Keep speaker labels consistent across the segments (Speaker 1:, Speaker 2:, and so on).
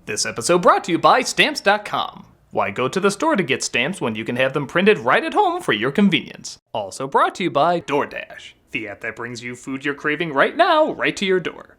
Speaker 1: This episode brought to you by Stamps.com. Why go to the store to get stamps when you can have them printed right at home for your convenience? Also brought to you by DoorDash, the app that brings you food you're craving right now, right to your door.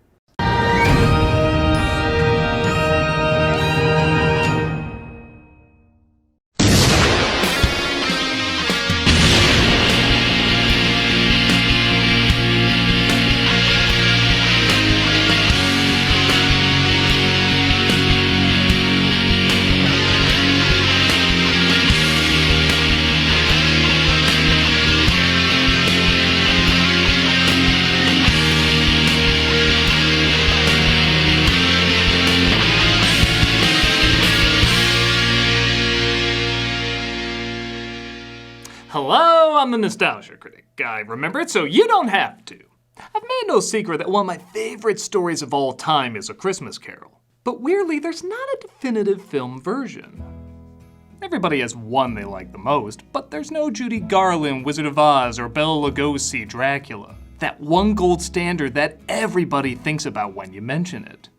Speaker 1: Hello, I'm the Nostalgia Critic. I remember it so you don't have to. I've made no secret that one of my favorite stories of all time is A Christmas Carol. But weirdly, there's not a definitive film version. Everybody has one they like the most, but there's no Judy Garland, Wizard of Oz, or Bela Lugosi, Dracula. That one gold standard that everybody thinks about when you mention it.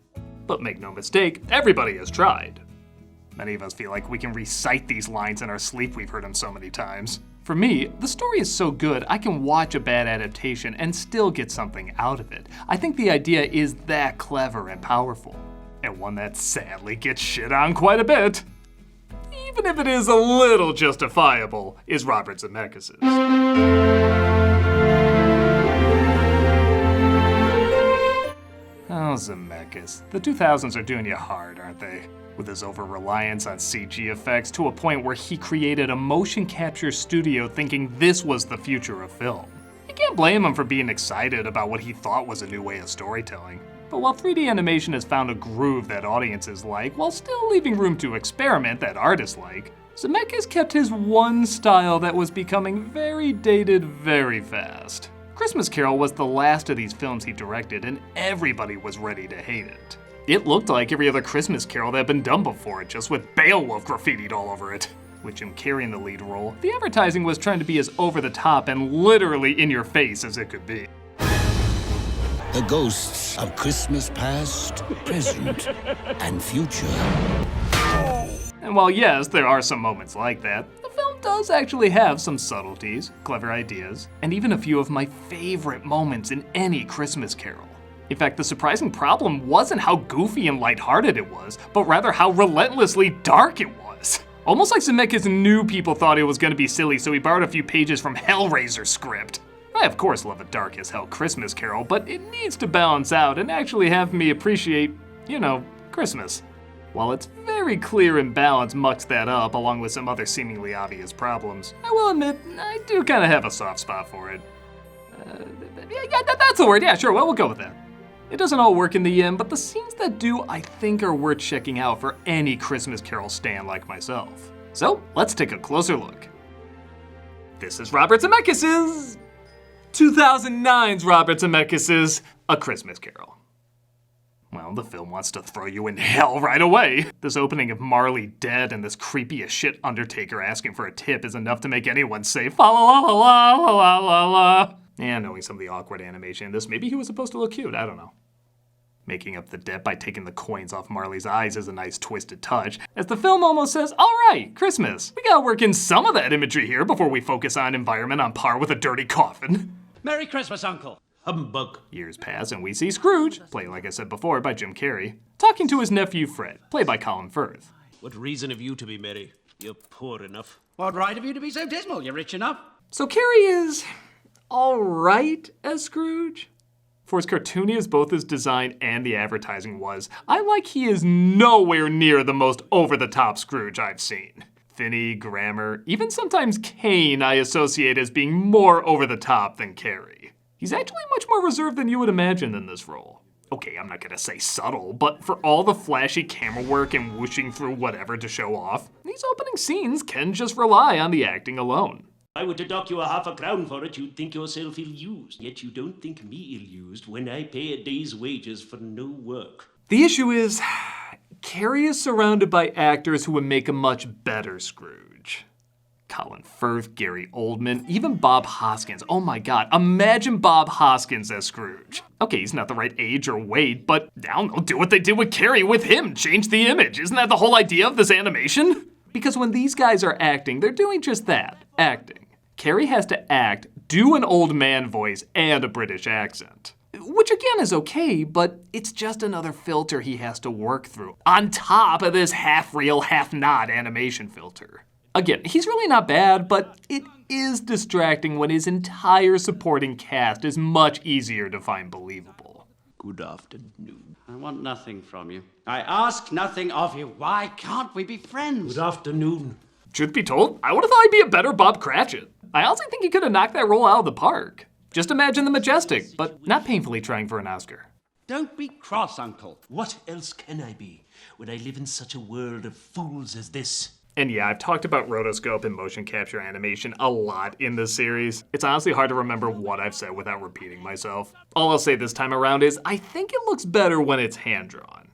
Speaker 1: But make no mistake, everybody has tried. Many of us feel like we can recite these lines in our sleep, we've heard them so many times. For me, the story is so good, I can watch a bad adaptation and still get something out of it. I think the idea is that clever and powerful. And one that sadly gets shit on quite a bit, even if it is a little justifiable, is Robert Zemeckis'. Oh, Zemeckis. The 2000s are doing you hard, aren't they? With his over-reliance on CG effects to a point where he created a motion capture studio thinking this was the future of film. You can't blame him for being excited about what he thought was a new way of storytelling. But while 3D animation has found a groove that audiences like, while still leaving room to experiment that artists like, Zemeckis kept his one style that was becoming very dated very fast. Christmas Carol was the last of these films he directed, and everybody was ready to hate it. It looked like every other Christmas Carol that had been done before it, just with Beowulf graffitied all over it. With Jim Carrey in the lead role, the advertising was trying to be as over-the-top and literally in your face as it could be.
Speaker 2: The ghosts of Christmas past, present, and future.
Speaker 1: And while yes, there are some moments like that, the film does actually have some subtleties, clever ideas, and even a few of my favorite moments in any Christmas Carol. In fact, the surprising problem wasn't how goofy and lighthearted it was, but rather how relentlessly dark it was. Almost like Zemeckis knew people thought it was going to be silly, so he borrowed a few pages from Hellraiser's script. I of course love a dark as hell Christmas Carol, but it needs to balance out and actually have me appreciate, Christmas. While it's very clear and balanced mucks that up along with some other seemingly obvious problems, I will admit I do kind of have a soft spot for it. That's the word, yeah, sure, well, we'll go with that. It doesn't all work in the end, but the scenes that do, I think, are worth checking out for any Christmas Carol stan like myself. So, let's take a closer look. This is Robert Zemeckis' 2009's Robert Zemeckis' A Christmas Carol. Well, the film wants to throw you in hell right away. This opening of Marley dead and this creepy as shit Undertaker asking for a tip is enough to make anyone say fa la la la la la la la. And knowing some of the awkward animation in this, maybe he was supposed to look cute, I don't know. Making up the debt by taking the coins off Marley's eyes is a nice twisted touch, as the film almost says, alright, Christmas. We gotta work in some of that imagery here before we focus on environment on par with a dirty coffin.
Speaker 3: Merry Christmas, Uncle. Humbug.
Speaker 1: Years pass and we see Scrooge, played like I said before by Jim Carrey, talking to his nephew Fred, played by Colin Firth.
Speaker 4: What reason have you to be merry? You're poor enough.
Speaker 3: What right have you to be so dismal? You're rich enough.
Speaker 1: So Cary is alright as Scrooge. For as cartoony as both his design and the advertising was, I like he is nowhere near the most over-the-top Scrooge I've seen. Finney, Grammer, even sometimes Kane I associate as being more over-the-top than Cary. He's actually much more reserved than you would imagine in this role. Okay, I'm not gonna say subtle, but for all the flashy camera work and whooshing through whatever to show off, these opening scenes can just rely on the acting alone.
Speaker 4: I were to dock you £0.50 for it, you'd think yourself ill-used. Yet you don't think me ill-used when I pay a day's wages for no work.
Speaker 1: The issue is, Cary is surrounded by actors who would make a much better Scrooge. Colin Firth, Gary Oldman, even Bob Hoskins. Oh my god, imagine Bob Hoskins as Scrooge. Okay, he's not the right age or weight, but I don't know, do what they did with Cary with him, change the image. Isn't that the whole idea of this animation? Because when these guys are acting, they're doing just that, acting. Cary has to act, do an old man voice, and a British accent. Which again is okay, but it's just another filter he has to work through, on top of this half-real, half-not animation filter. Again, he's really not bad, but it is distracting when his entire supporting cast is much easier to find believable.
Speaker 4: Good afternoon.
Speaker 3: I want nothing from you. I ask nothing of you. Why can't we be friends?
Speaker 4: Good afternoon.
Speaker 1: Truth be told, I would have thought he'd be a better Bob Cratchit. I honestly think he could have knocked that role out of the park. Just imagine the Majestic, but not painfully trying for an Oscar.
Speaker 3: Don't be cross, Uncle.
Speaker 4: What else can I be when I live in such a world of fools as this?
Speaker 1: And yeah, I've talked about rotoscope and motion capture animation a lot in this series. It's honestly hard to remember what I've said without repeating myself. All I'll say this time around is, I think it looks better when it's hand-drawn.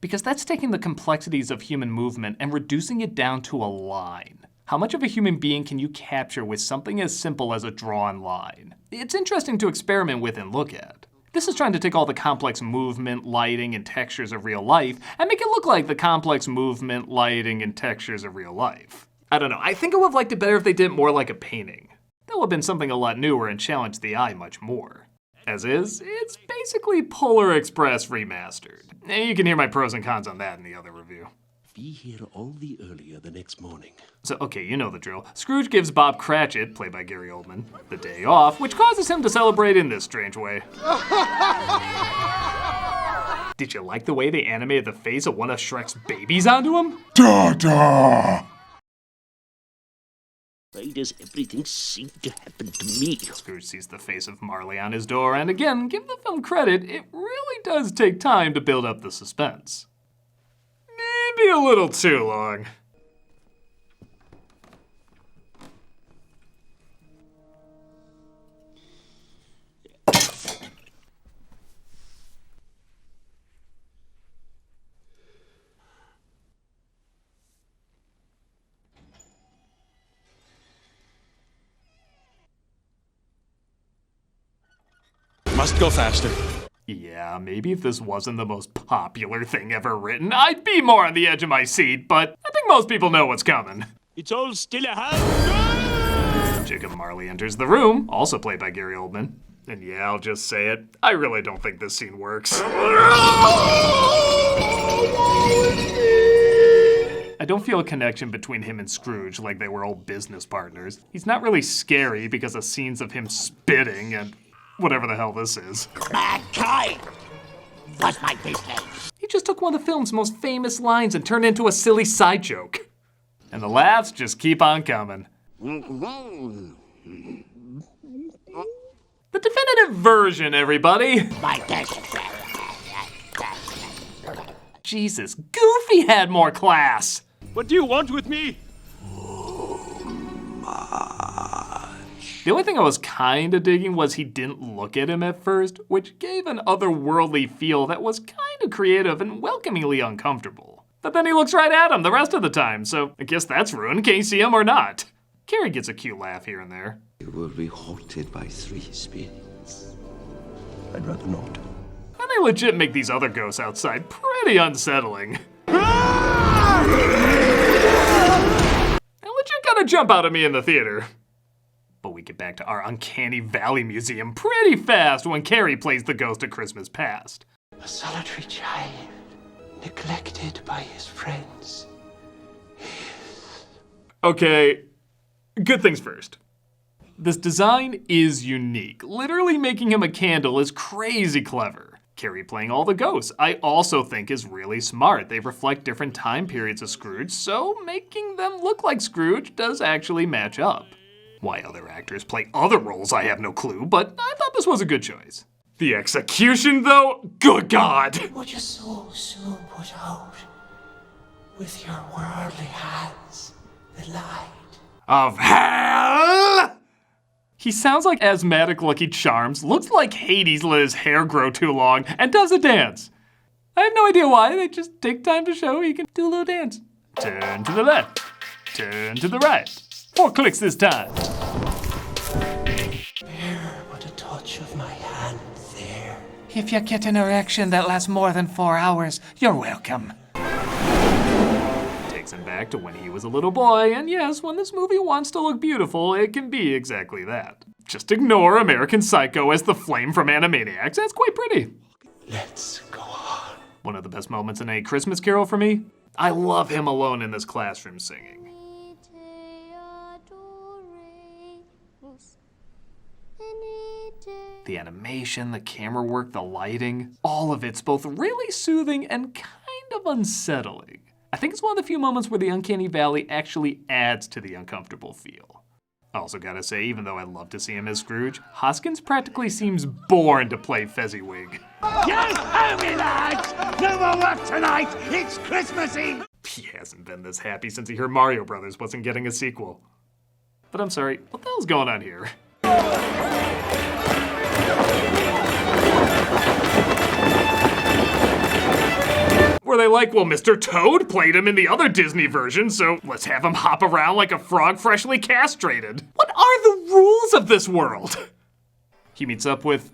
Speaker 1: Because that's taking the complexities of human movement and reducing it down to a line. How much of a human being can you capture with something as simple as a drawn line? It's interesting to experiment with and look at. This is trying to take all the complex movement, lighting, and textures of real life and make it look like the complex movement, lighting, and textures of real life. I don't know, I think I would have liked it better if they did it more like a painting. That would have been something a lot newer and challenged the eye much more. As is, it's basically Polar Express remastered. And you can hear my pros and cons on that in the other review.
Speaker 4: Be here all the earlier the next morning.
Speaker 1: So, okay, you know the drill. Scrooge gives Bob Cratchit, played by Gary Oldman, the day off, which causes him to celebrate in this strange way. Did you like the way they animated the face of one of Shrek's babies onto him?
Speaker 2: Da-da!
Speaker 4: Why does everything seem to happen to me?
Speaker 1: Scrooge sees the face of Marley on his door, and again, give the film credit, it really does take time to build up the suspense. Maybe a little too long.
Speaker 5: Must go faster.
Speaker 1: Yeah, maybe if this wasn't the most popular thing ever written, I'd be more on the edge of my seat, but I think most people know what's coming.
Speaker 4: It's all still a hand.
Speaker 1: Jacob Marley enters the room, also played by Gary Oldman. And yeah, I'll just say it, I really don't think this scene works. I don't feel a connection between him and Scrooge like they were old business partners. He's not really scary because of scenes of him spitting and whatever the hell this is.
Speaker 2: Mankind! What's my business?
Speaker 1: He just took one of the film's most famous lines and turned it into a silly side joke. And the laughs just keep on coming. The definitive version, everybody.
Speaker 2: My business.
Speaker 1: Jesus, Goofy had more class.
Speaker 4: What do you want with me?
Speaker 1: The only thing I was kinda digging was he didn't look at him at first, which gave an otherworldly feel that was kinda creative and welcomingly uncomfortable. But then he looks right at him the rest of the time, so I guess that's ruined. Can you see him or not? Cary gets a cute laugh here and there.
Speaker 6: You will be haunted by three spirits. I'd rather not.
Speaker 1: And they legit make these other ghosts outside pretty unsettling. And legit gotta jump out at me in the theater. But we get back to our Uncanny Valley Museum pretty fast when Cary plays the ghost of Christmas Past.
Speaker 6: A solitary child, neglected by his friends.
Speaker 1: Okay, good things first. This design is unique. Literally making him a candle is crazy clever. Cary playing all the ghosts, I also think is really smart. They reflect different time periods of Scrooge, so making them look like Scrooge does actually match up. Why other actors play other roles, I have no clue, but I thought this was a good choice. The execution, though? Good God!
Speaker 6: Would you so soon put out with your worldly hands the light
Speaker 1: Of hell! He sounds like asthmatic Lucky Charms, looks like Hades let his hair grow too long, and does a dance. I have no idea why, they just take time to show he can do a little dance. Turn to the left, turn to the right, 4 clicks this time.
Speaker 6: Bear but a touch of my hand there.
Speaker 1: If you get an erection that lasts more than 4 hours, you're welcome. Takes him back to when he was a little boy, and yes, when this movie wants to look beautiful, it can be exactly that. Just ignore American Psycho as the flame from Animaniacs. That's quite pretty.
Speaker 6: Let's go on.
Speaker 1: One of the best moments in A Christmas Carol for me. I love him alone in this classroom singing. The animation, the camera work, the lighting, all of it's both really soothing and kind of unsettling. I think it's one of the few moments where the Uncanny Valley actually adds to the uncomfortable feel. I also gotta say, even though I'd love to see him as Scrooge, Hoskins practically seems born to play Fezziwig.
Speaker 2: Yes, homie lads! No more work tonight! It's Christmas Eve!
Speaker 1: He hasn't been this happy since he heard Mario Brothers wasn't getting a sequel. But I'm sorry, what the hell's going on here? Were they like, well, Mr. Toad played him in the other Disney version, so let's have him hop around like a frog freshly castrated. What are the rules of this world? He meets up with...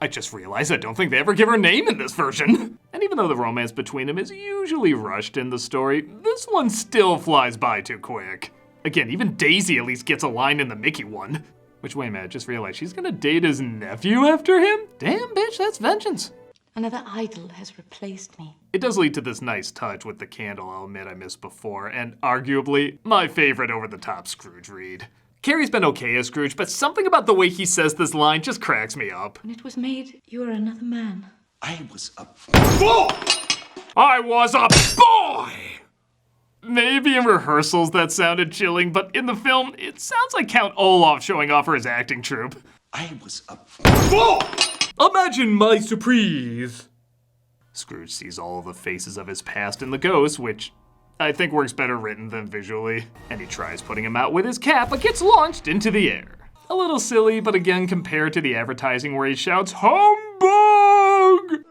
Speaker 1: I just realized I don't think they ever give her name in this version. And even though the romance between them is usually rushed in the story, this one still flies by too quick. Again, even Daisy at least gets a line in the Mickey one. Which, wait a minute, just realized she's gonna date his nephew after him? Damn, bitch, that's vengeance.
Speaker 7: Another idol has replaced me.
Speaker 1: It does lead to this nice touch with the candle I'll admit I missed before, and arguably my favorite over-the-top Scrooge read. Cary's been okay as Scrooge, but something about the way he says this line just cracks me up.
Speaker 7: When it was made, you were another man.
Speaker 2: I was a
Speaker 1: Boy! I was a boy! Maybe in rehearsals that sounded chilling, but in the film, it sounds like Count Olaf showing off for his acting troupe.
Speaker 2: I was a
Speaker 1: Boy! Imagine my surprise! Scrooge sees all of the faces of his past in the ghost, which I think works better written than visually. And he tries putting him out with his cap, but gets launched into the air. A little silly, but again, compared to the advertising where he shouts, "Humbug!"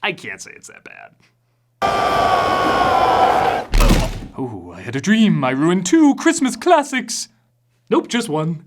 Speaker 1: I can't say it's that bad. Oh, I had a dream. I ruined 2 Christmas classics. Nope, just 1.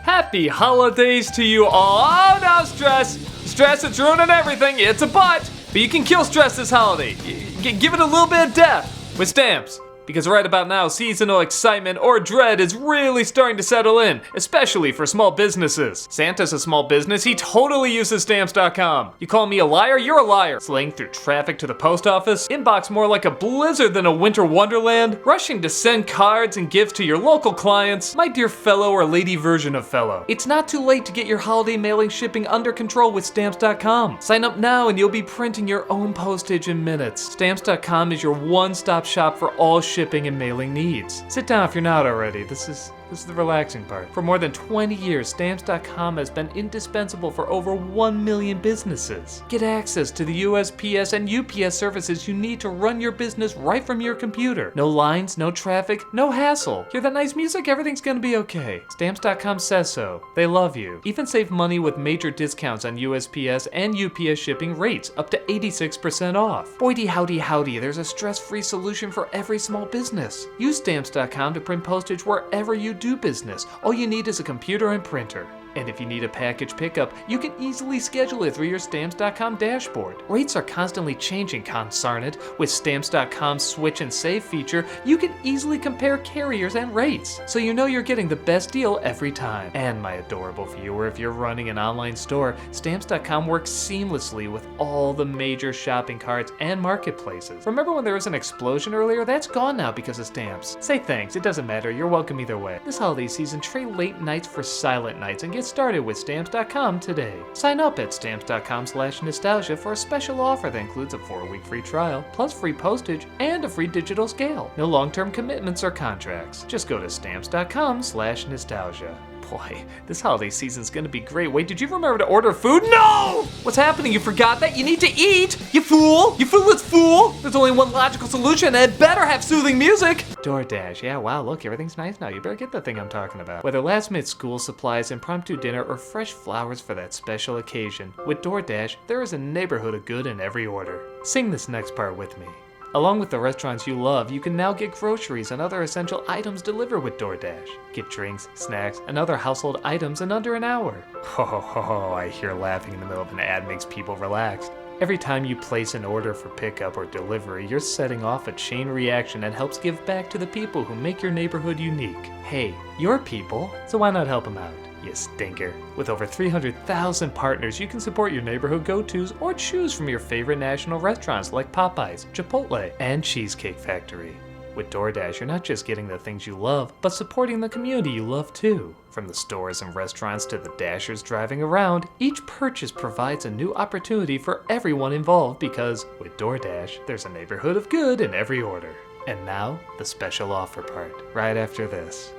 Speaker 1: Happy holidays to you all. Oh, no stress. Stress, it's ruining everything. It's a butt. But you can kill stress this holiday. Give it a little bit of death with stamps. Because right about now, seasonal excitement or dread is really starting to settle in, especially for small businesses. Santa's a small business, he totally uses stamps.com. You call me a liar, you're a liar. Slaying through traffic to the post office, inbox more like a blizzard than a winter wonderland, rushing to send cards and gifts to your local clients, my dear fellow or lady version of fellow. It's not too late to get your holiday mailing shipping under control with stamps.com. Sign up now and you'll be printing your own postage in minutes. Stamps.com is your one-stop shop for all shipping and mailing needs. Sit down if you're not already. This is the relaxing part. For more than 20 years, Stamps.com has been indispensable for over 1 million businesses. Get access to the USPS and UPS services you need to run your business right from your computer. No lines, no traffic, no hassle. Hear that nice music? Everything's gonna be okay. Stamps.com says so. They love you. Even save money with major discounts on USPS and UPS shipping rates, up to 86% off. Boy-de howdy howdy, there's a stress-free solution for every small business. Use Stamps.com to print postage wherever you do business. All you need is a computer and printer. And if you need a package pickup, you can easily schedule it through your Stamps.com dashboard. Rates are constantly changing, consarn it. With Stamps.com's Switch and Save feature, you can easily compare carriers and rates, so you know you're getting the best deal every time. And my adorable viewer, if you're running an online store, Stamps.com works seamlessly with all the major shopping carts and marketplaces. Remember when there was an explosion earlier? That's gone now because of Stamps. Say thanks, it doesn't matter, you're welcome either way. This holiday season, trade late nights for silent nights and get started with Stamps.com today. Sign up at Stamps.com/nostalgia for a special offer that includes a 4-week free trial, plus free postage, and a free digital scale. No long-term commitments or contracts. Just go to Stamps.com/nostalgia. Boy, this holiday season's gonna be great. Wait, did you remember to order food? No! What's happening? You forgot that? You need to eat! You fool! You foolish fool! There's only one logical solution, and it better have soothing music! DoorDash. Yeah, wow, look, everything's nice now. You better get the thing I'm talking about. Whether last-minute school supplies, impromptu dinner, or fresh flowers for that special occasion, with DoorDash, there is a neighborhood of good in every order. Sing this next part with me. Along with the restaurants you love, you can now get groceries and other essential items delivered with DoorDash. Get drinks, snacks, and other household items in under an hour. Ho ho ho ho, I hear laughing in the middle of an ad makes people relaxed. Every time you place an order for pickup or delivery, you're setting off a chain reaction that helps give back to the people who make your neighborhood unique. Hey, you're people, so why not help them out? You stinker. With over 300,000 partners, you can support your neighborhood go-tos or choose from your favorite national restaurants like Popeyes, Chipotle, and Cheesecake Factory. With DoorDash, you're not just getting the things you love, but supporting the community you love too. From the stores and restaurants to the Dashers driving around, each purchase provides a new opportunity for everyone involved because with DoorDash, there's a neighborhood of good in every order. And now, the special offer part, right after this.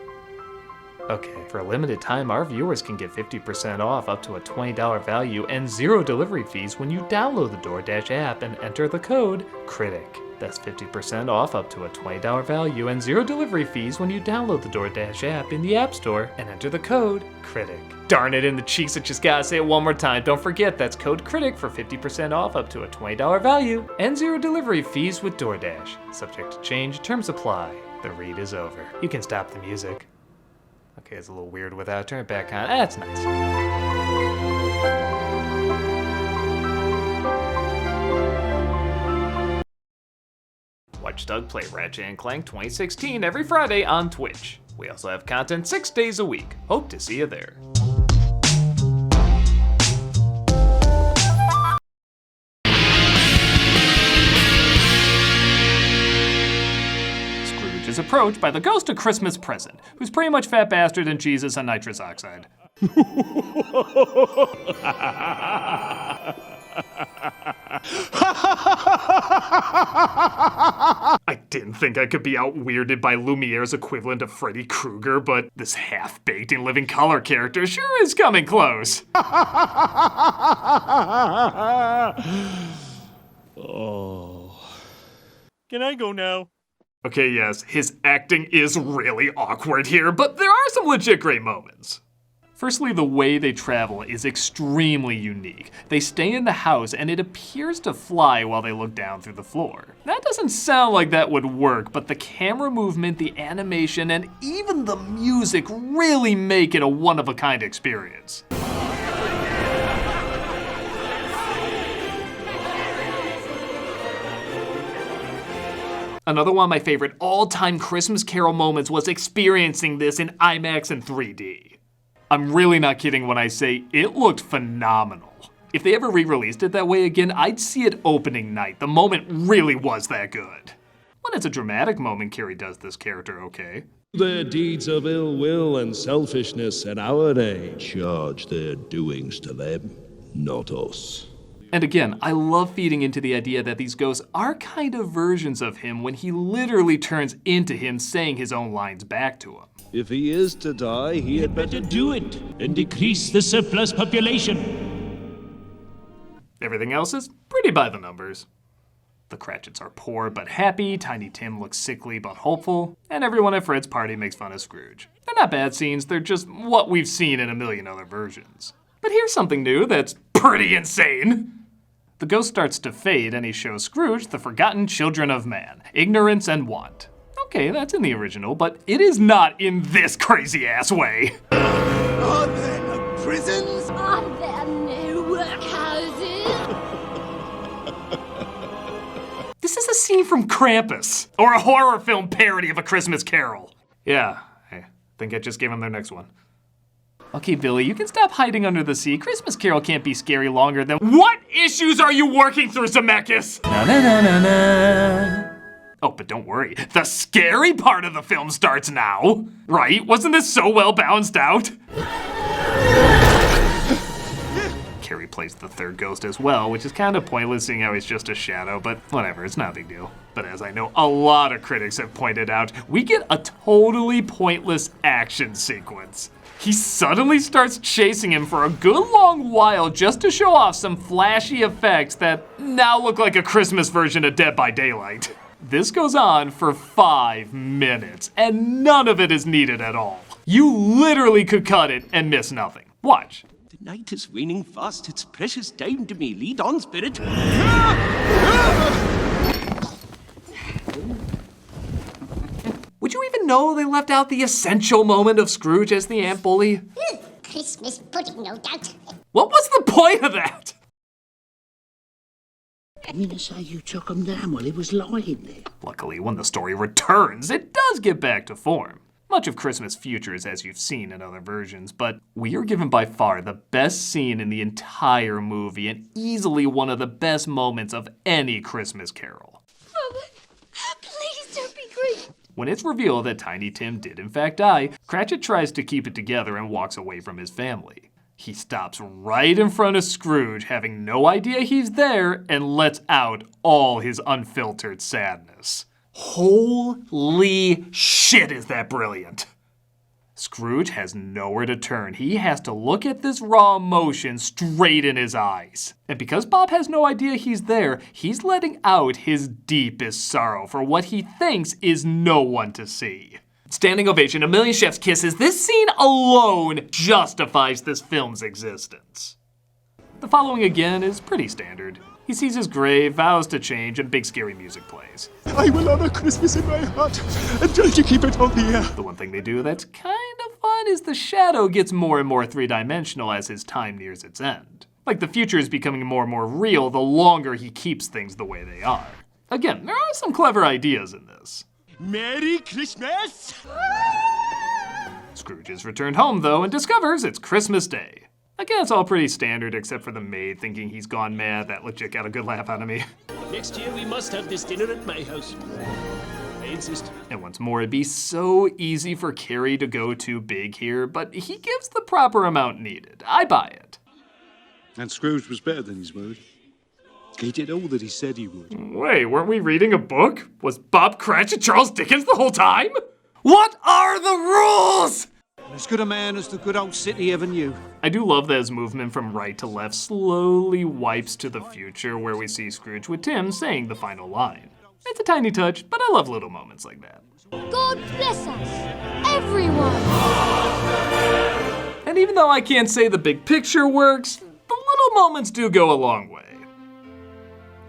Speaker 1: Okay, for a limited time, our viewers can get 50% off up to a $20 value and 0 delivery fees when you download the DoorDash app and enter the code CRITIC. That's 50% off up to a $20 value and 0 delivery fees when you download the DoorDash app in the App Store and enter the code CRITIC. Darn it in the cheeks, I just gotta say it one more time. Don't forget, that's code CRITIC for 50% off up to a $20 value and 0 delivery fees with DoorDash. Subject to change, terms apply. The read is over. You can stop the music. Okay, it's a little weird without. Turn it back on. That's nice. Watch Doug play Ratchet & Clank 2016 every Friday on Twitch. We also have content 6 days a week. Hope to see you there. Scrooge is approached by the ghost of Christmas Present, who's pretty much Fat Bastard and Jesus on nitrous oxide. I didn't think I could be out-weirded by Lumiere's equivalent of Freddy Krueger, but this half-baked and living color character sure is coming close.
Speaker 5: Oh. Can I go now?
Speaker 1: Okay, yes, his acting is really awkward here, but there are some legit great moments. Firstly, the way they travel is extremely unique. They stay in the house and it appears to fly while they look down through the floor. That doesn't sound like that would work, but the camera movement, the animation, and even the music really make it a one-of-a-kind experience. Another one of my favorite all-time Christmas Carol moments was experiencing this in IMAX and 3D. I'm really not kidding when I say it looked phenomenal. If they ever re-released it that way again, I'd see it opening night. The moment really was that good. When it's a dramatic moment, Cary does this character okay.
Speaker 5: Their deeds of ill will and selfishness at our age. Charge their doings to them, not us.
Speaker 1: And again, I love feeding into the idea that these ghosts are kind of versions of him when he literally turns into him saying his own lines back to him.
Speaker 5: If he is to die, he had better
Speaker 4: Do it and decrease the surplus population.
Speaker 1: Everything else is pretty by the numbers. The Cratchits are poor but happy, Tiny Tim looks sickly but hopeful, and everyone at Fred's party makes fun of Scrooge. They're not bad scenes, they're just what we've seen in a million other versions. But here's something new that's pretty insane. The ghost starts to fade and he shows Scrooge the forgotten children of man, ignorance and want. Okay, that's in the original, but it is not in this crazy-ass way.
Speaker 2: Are there no prisons?
Speaker 8: Are there no workhouses?
Speaker 1: This is a scene from Krampus, or a horror film parody of A Christmas Carol. Yeah, I think I just gave him their next one. Okay, Billy, you can stop hiding under the sea. Christmas Carol can't be scary longer than— What issues are you working through, Zemeckis? Na-na-na-na-na. Oh, but don't worry, the scary part of the film starts now. Right? Wasn't this so well balanced out? Cary plays the third ghost as well, which is kind of pointless seeing how he's just a shadow, but whatever, it's not a big deal. But as I know a lot of critics have pointed out, we get a totally pointless action sequence. He suddenly starts chasing him for a good long while just to show off some flashy effects that now look like a Christmas version of Dead by Daylight. This goes on for 5 minutes, and none of it is needed at all. You literally could cut it and miss nothing. Watch.
Speaker 4: The night is waning fast. It's precious time to me. Lead on, spirit.
Speaker 1: Would you even know they left out the essential moment of Scrooge as the ant bully?
Speaker 8: Christmas pudding, no doubt.
Speaker 1: What was the point of that?
Speaker 2: I'm gonna say you took him down while he was lying there.
Speaker 1: Luckily, when the story returns, it does get back to form. Much of Christmas futures as you've seen in other versions, but we are given by far the best scene in the entire movie and easily one of the best moments of any Christmas Carol.
Speaker 8: Mother, please don't be great.
Speaker 1: When it's revealed that Tiny Tim did in fact die, Cratchit tries to keep it together and walks away from his family. He stops right in front of Scrooge, having no idea he's there, and lets out all his unfiltered sadness. Holy shit, is that brilliant! Scrooge has nowhere to turn. He has to look at this raw emotion straight in his eyes. And because Bob has no idea he's there, he's letting out his deepest sorrow for what he thinks is no one to see. Standing ovation, a million chef's kisses, this scene alone justifies this film's existence. The following again is pretty standard. He sees his grave, vows to change, and big scary music plays.
Speaker 5: I will honor Christmas in my heart and try to keep it on the air.
Speaker 1: The one thing they do that's kind of fun is the shadow gets more and more three-dimensional as his time nears its end. Like the future is becoming more and more real the longer he keeps things the way they are. Again, there are some clever ideas in this.
Speaker 4: Merry Christmas!
Speaker 1: Scrooge is returned home, though, and discovers it's Christmas Day. Again, it's all pretty standard, except for the maid thinking he's gone mad. That legit got a good laugh out of me.
Speaker 4: Next year we must have this dinner at my house. I insist.
Speaker 1: And once more, it'd be so easy for Cary to go too big here, but he gives the proper amount needed. I buy it.
Speaker 5: And Scrooge was better than his word. He did all that he said he would.
Speaker 1: Wait, weren't we reading a book? Was Bob Cratchit Charles Dickens the whole time? What are the rules?
Speaker 9: As good a man as the good old city ever knew.
Speaker 1: I do love that his movement from right to left slowly wipes to the future where we see Scrooge with Tim saying the final line. It's a tiny touch, but I love little moments like that.
Speaker 8: God bless us, everyone.
Speaker 1: And even though I can't say the big picture works, the little moments do go a long way.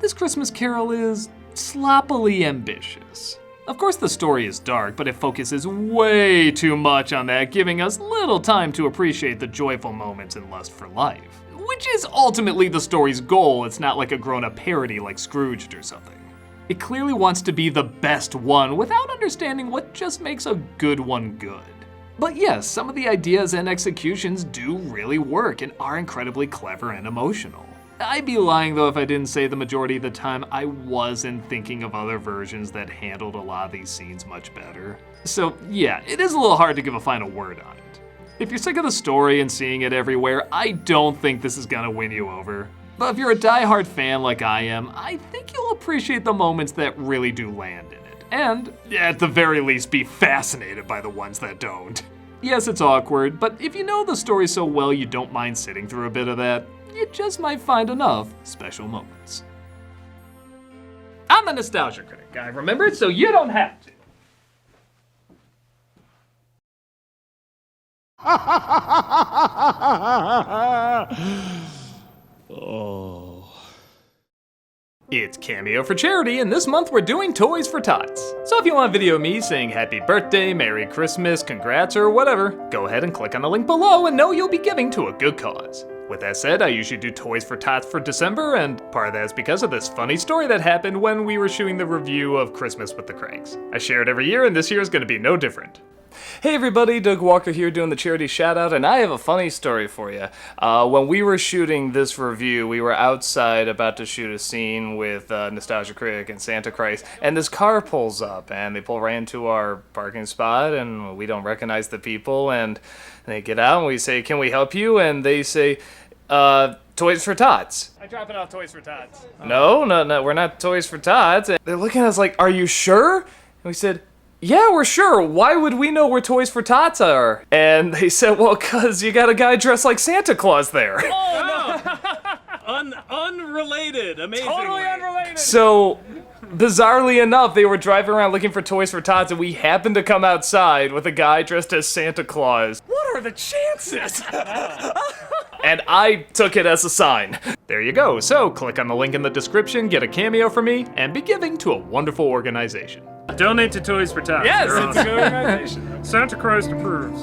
Speaker 1: This Christmas Carol is sloppily ambitious. Of course the story is dark, but it focuses way too much on that, giving us little time to appreciate the joyful moments in Lust for Life. Which is ultimately the story's goal. It's not like a grown-up parody like Scrooged or something. It clearly wants to be the best one without understanding what just makes a good one good. But yes, some of the ideas and executions do really work and are incredibly clever and emotional. I'd be lying though if I didn't say the majority of the time I wasn't thinking of other versions that handled a lot of these scenes much better. So yeah, it is a little hard to give a final word on it. If you're sick of the story and seeing it everywhere, I don't think this is gonna win you over. But if you're a die-hard fan like I am, I think you'll appreciate the moments that really do land in it. And, at the very least, be fascinated by the ones that don't. Yes, it's awkward, but if you know the story so well you don't mind sitting through a bit of that, you just might find enough special moments. I'm the Nostalgia Critic guy, remember it so you don't have to.
Speaker 5: Oh.
Speaker 1: It's Cameo for Charity, and this month we're doing Toys for Tots. So if you want a video of me saying happy birthday, Merry Christmas, congrats, or whatever, go ahead and click on the link below and know you'll be giving to a good cause. With that said, I usually do Toys for Tots for December, and part of that is because of this funny story that happened when we were shooting the review of Christmas with the Cranks. I share it every year, and this year is going to be no different. Hey everybody, Doug Walker here doing the charity shoutout, and I have a funny story for you. When we were shooting this review, we were outside about to shoot a scene with Nostalgia Critic and Santa Christ, and this car pulls up, and they pull right into our parking spot, and we don't recognize the people, and they get out, and we say, "Can we help you?" And they say,
Speaker 10: Toys for Tots.
Speaker 1: I drop it off Toys for Tots.
Speaker 10: No, we're not Toys for Tots. And they're looking at us like, are you sure? And we said, yeah, we're sure. Why would we know where Toys for Tots are? And they said, well, cause you got a guy dressed like Santa Claus there.
Speaker 1: Oh, no.
Speaker 11: Unrelated, amazing.
Speaker 1: Totally unrelated.
Speaker 10: So, bizarrely enough, they were driving around looking for Toys for Tots, and we happened to come outside with a guy dressed as Santa Claus.
Speaker 1: What are the chances?
Speaker 10: And I took it as a sign.
Speaker 1: There you go. So click on the link in the description, get a cameo from me, and be giving to a wonderful organization.
Speaker 11: Donate to Toys for Tots.
Speaker 1: Yes,
Speaker 11: They're
Speaker 1: it's a
Speaker 11: awesome.
Speaker 1: good organization.
Speaker 11: Santa Christ approves.